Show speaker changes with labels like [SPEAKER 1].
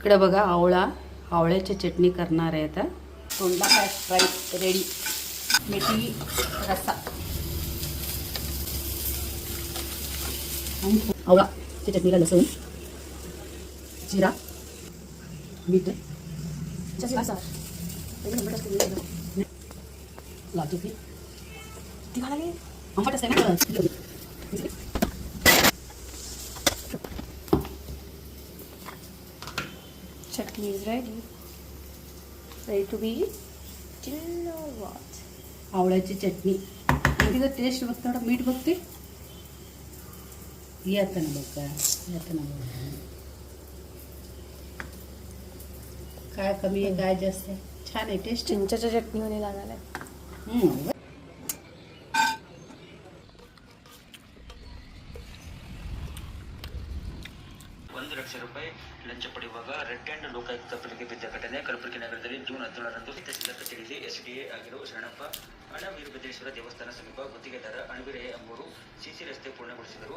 [SPEAKER 1] इकडे बघा आवळ्याची चटणी करणार आहे आता. तोंडला फ्राय रेडी. मेथी रस्सा आणि आवळाची चटणीला लसूण जिरा मीठ लाल चटणी ती घालावी आंबट असते ना.
[SPEAKER 2] Chutney is ready. Ready to be eaten or what?
[SPEAKER 1] आवळ्याची चटणी आणि तिचं टेस्ट बघ, थोडं मीठ बघते. येतं ना बघा, येतं ना बघा. काय कमी आहे काय जास्त आहे. छान आहे टेस्ट.
[SPEAKER 2] चिंचेच्या चटणीमध्ये लागणार आहे.
[SPEAKER 3] ₹1,00,000 ಲಂಚ ಪಡೆಯುವಾಗ ರೆಡ್ ಹ್ಯಾಂಡ್ ಲೋಕಾಯುಕ್ತ ಪಾಲಿಕೆ ಬಿದ್ದ ಘಟನೆ ಕಲಬುರಗಿ ನಗರದಲ್ಲಿ ಜೂನ್ 17ರಂದು ತಹಸೀಲ್ದಾರ್ ಕಚೇರಿಯಲ್ಲಿ ಎಸ್ಡಿಎ ಆಗಿರುವ ಶರಣಪ್ಪ ಅಣವೀರಭದ್ರೇಶ್ವರ ದೇವಸ್ಥಾನ ಸಮೀಪ ಗುತ್ತಿಗೆದಾರ ಅಣವೀರಯ್ಯ ಎಂಬುವರು ಸಿಸಿ ರಸ್ತೆ ಪೂರ್ಣಗೊಳಿಸಿದರು.